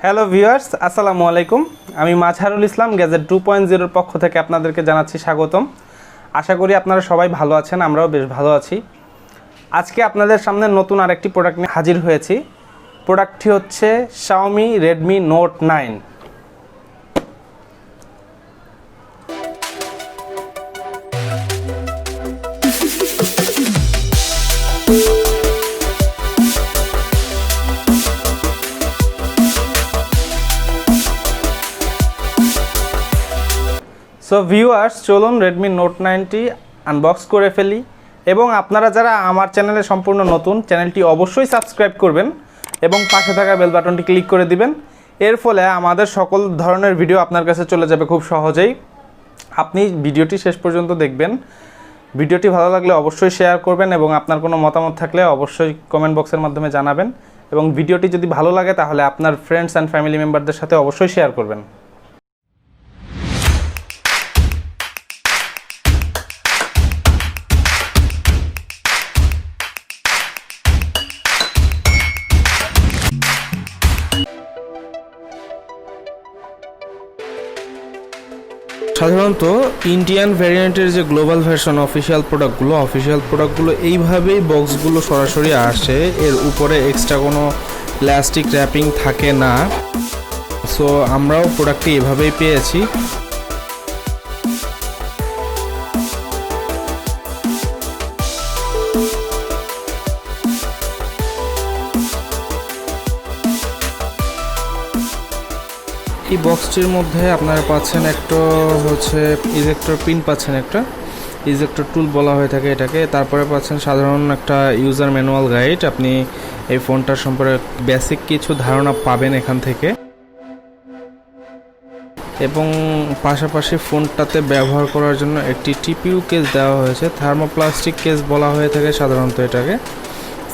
Hello viewers, আসসালামু আলাইকুম। আমি মাজহারুল ইসলাম গ্যাজেট 2.0 পক্ষ থেকে আপনাদেরকে জানাচ্ছি স্বাগতম। আশা করি আপনারা সবাই ভালো আছেন, আমরাও বেশ ভালো আছি। আজকে আপনাদের সামনে নতুন আরেকটি প্রোডাক্ট নিয়ে হাজির হয়েছি। প্রোডাক্টটি হচ্ছে Xiaomi Redmi Note 9। So viewers, চলুন Redmi Note 9টি আনবক্স করে ফেলি। এবং আপনারা যারা আমার চ্যানেলে সম্পূর্ণ নতুন, চ্যানেলটি অবশ্যই সাবস্ক্রাইব করবেন এবং পাশে থাকা বেল বাটনটি ক্লিক করে দিবেন। এর ফলে আমাদের সকল ধরনের ভিডিও আপনার কাছে চলে যাবে খুব সহজেই। আপনি ভিডিওটি শেষ পর্যন্ত দেখবেন। ভিডিওটি ভালো লাগলে অবশ্যই শেয়ার করবেন এবং আপনার কোনো মতামত থাকলে অবশ্যই কমেন্ট বক্সের মাধ্যমে জানাবেন। এবং ভিডিওটি যদি ভালো লাগে তাহলে আপনার ফ্রেন্ডস অ্যান্ড ফ্যামিলি মেম্বারদের সাথে অবশ্যই শেয়ার করবেন। সাধারণত ইন্ডিয়ান ভ্যারিয়েন্টের যে গ্লোবাল ভার্সন অফিসিয়াল প্রোডাক্টগুলো এইভাবেই বক্সগুলো সরাসরি আসে, এর উপরে এক্সট্রা কোনো প্লাস্টিক র্যাপিং থাকে না। সো আমরাও প্রোডাক্টটি এভাবেই পেয়েছি। এই বক্সটির মধ্যে আপনারা পাচ্ছেন একটা হচ্ছে ইজেক্টর পিন, পাচ্ছেন একটা ইজেক্টর টুল বলা হয়ে থাকে এটাকে। তারপরে পাচ্ছেন সাধারণ একটা ইউজার ম্যানুয়াল গাইড। আপনি এই ফোনটার সম্পর্কে বেসিক কিছু ধারণা পাবেন এখান থেকে। এবং পাশাপাশি ফোনটাতে ব্যবহার করার জন্য একটি টিপিইউ কেস দেওয়া হয়েছে। থার্মোপ্লাস্টিক কেস বলা হয়ে থাকে সাধারণত এটাকে।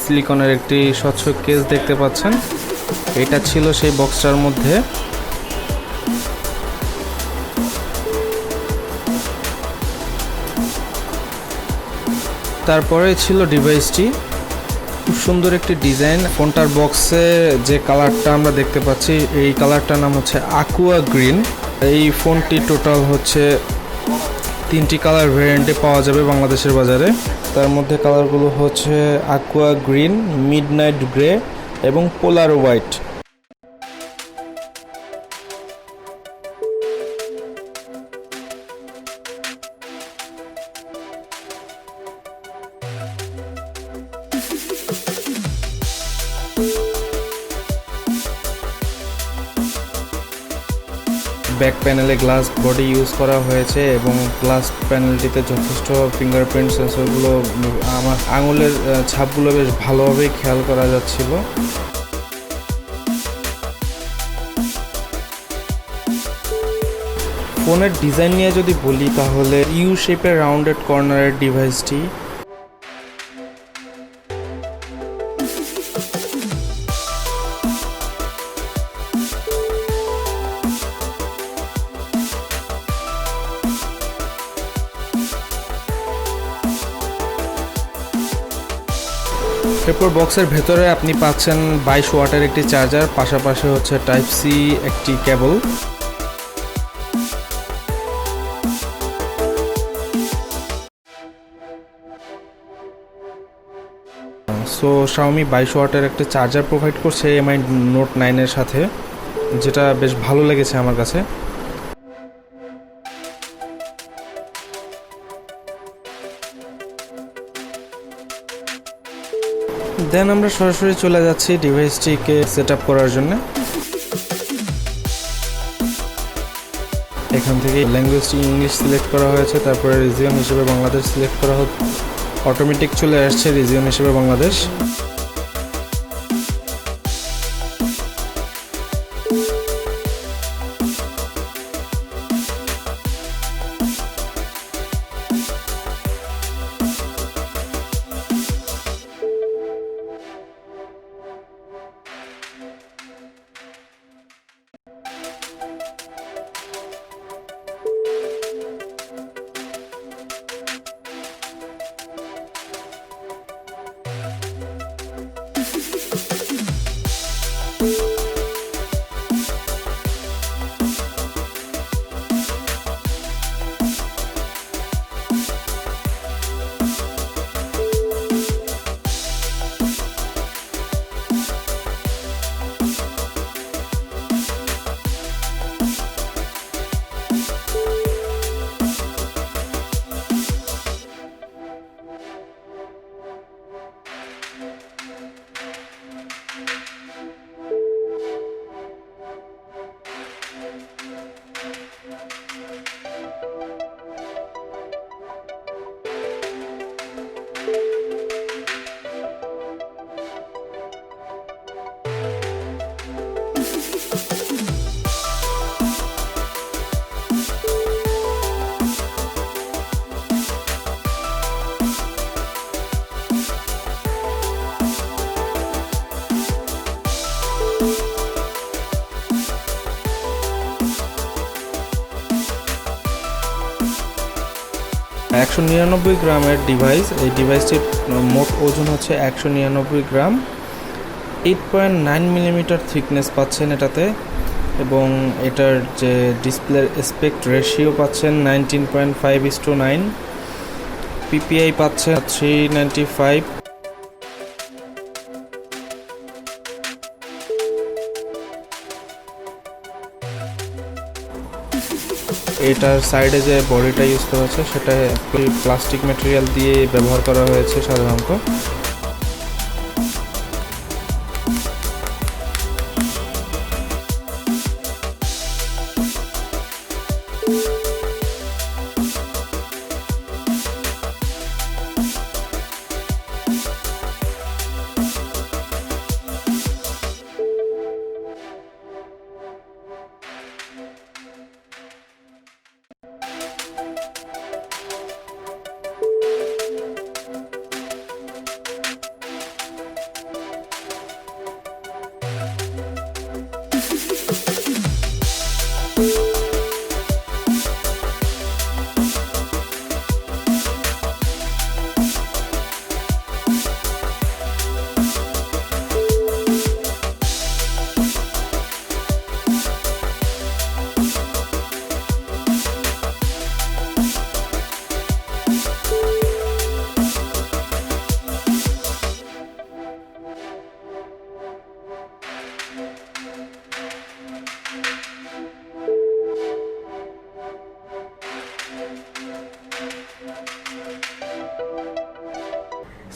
সিলিকনের একটি স্বচ্ছ কেস দেখতে পাচ্ছেন। এটা ছিল সেই বক্সটার মধ্যে। তারপরে ছিল ডিভাইসটি। খুব সুন্দর একটি ডিজাইন। ফোনটার বক্সে যে কালারটা আমরা দেখতে পাচ্ছি, এই কালারটার নাম হচ্ছে আকুয়া গ্রিন। এই ফোনটি টোটাল হচ্ছে 3টি কালার ভ্যারিয়েন্টে পাওয়া যাবে বাংলাদেশের বাজারে। তার মধ্যে কালারগুলো হচ্ছে আকুয়া গ্রিন, মিডনাইট গ্রে এবং পোলার হোয়াইট। ব্যাক প্যানেলে গ্লাস বডি ইউজ করা হয়েছে এবং গ্লাস প্যানেলটিতে যথেষ্ট ফিঙ্গারপ্রিন্ট সেন্সরগুলো, আমার আঙুলের ছাপগুলো বেশ ভালোভাবেই খেয়াল করা যাচ্ছিল। ফোনের ডিজাইন নিয়ে যদি বলি তাহলে ইউ শেপের রাউন্ডেড কর্নারের ডিভাইসটি। এরপর বক্সের ভেতরে আপনি পাচ্ছেন 22 ওয়াটের একটি চার্জার, পাশাপাশি হচ্ছে টাইপ সি একটি কেবল। সো Xiaomi 22 ওয়াটের একটা চার্জার প্রোভাইড করছে Mi Note 9 এর সাথে, যেটা বেশ ভালো লেগেছে আমার কাছে। দেন আমরা সরাসরি চলে যাচ্ছি ডিভাইসটিকে সেট আপ করার জন্য। এখান থেকে ল্যাঙ্গুয়েজটি ইংলিশ সিলেক্ট করা হয়েছে, তারপরে রিজিয়ন হিসেবে বাংলাদেশ সিলেক্ট করা হোক। অটোমেটিক চলে আসছে রিজিয়ন হিসেবে বাংলাদেশ। 199 গ্রামের ডিভাইস। এই ডিভাইসটির মোট ওজন হচ্ছে 199 গ্রাম। 8.9 মিলিমিটার থিকনেস পাচ্ছেন এটাতে, এবং এটার যে ডিসপ্লের অ্যাসপেক্ট রেশিও পাচ্ছেন 19.5:9, পিপিআই পাচ্ছেন 395। এটার সাইডে যে বডিটা ইউজ করা হয়েছে সেটা প্লাস্টিক ম্যাটেরিয়াল দিয়ে ব্যবহার করা হয়েছে সাধারণত।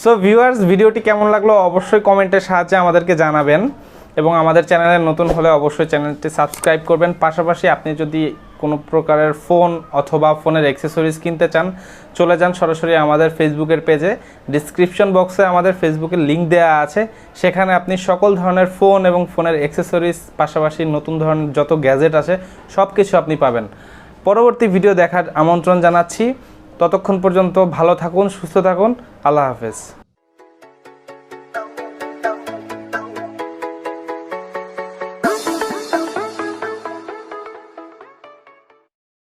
সো ভিউয়ার্স, ভিডিওটি কেমন লাগলো অবশ্যই কমেন্টের সাহায্যে আমাদেরকে জানাবেন, এবং আমাদের চ্যানেলে নতুন হলে অবশ্যই চ্যানেলটি সাবস্ক্রাইব করবেন। পাশাপাশি আপনি যদি কোনো প্রকারের ফোন অথবা ফোনের অ্যাক্সেসরিজ কিনতে চান, চলে যান সরাসরি আমাদের ফেসবুকের পেজে। ডিসক্রিপশন বক্সে আমাদের ফেসবুকের লিঙ্ক দেওয়া আছে, সেখানে আপনি সকল ধরনের ফোন এবং ফোনের অ্যাক্সেসরিজ পাশাপাশি নতুন ধরনের যত গ্যাজেট আছে সব কিছু আপনি পাবেন। পরবর্তী ভিডিও দেখার আমন্ত্রণ জানাচ্ছি। ততক্ষণ পর্যন্ত ভালো থাকুন, সুস্থ থাকুন। আল্লাহ হাফেজ।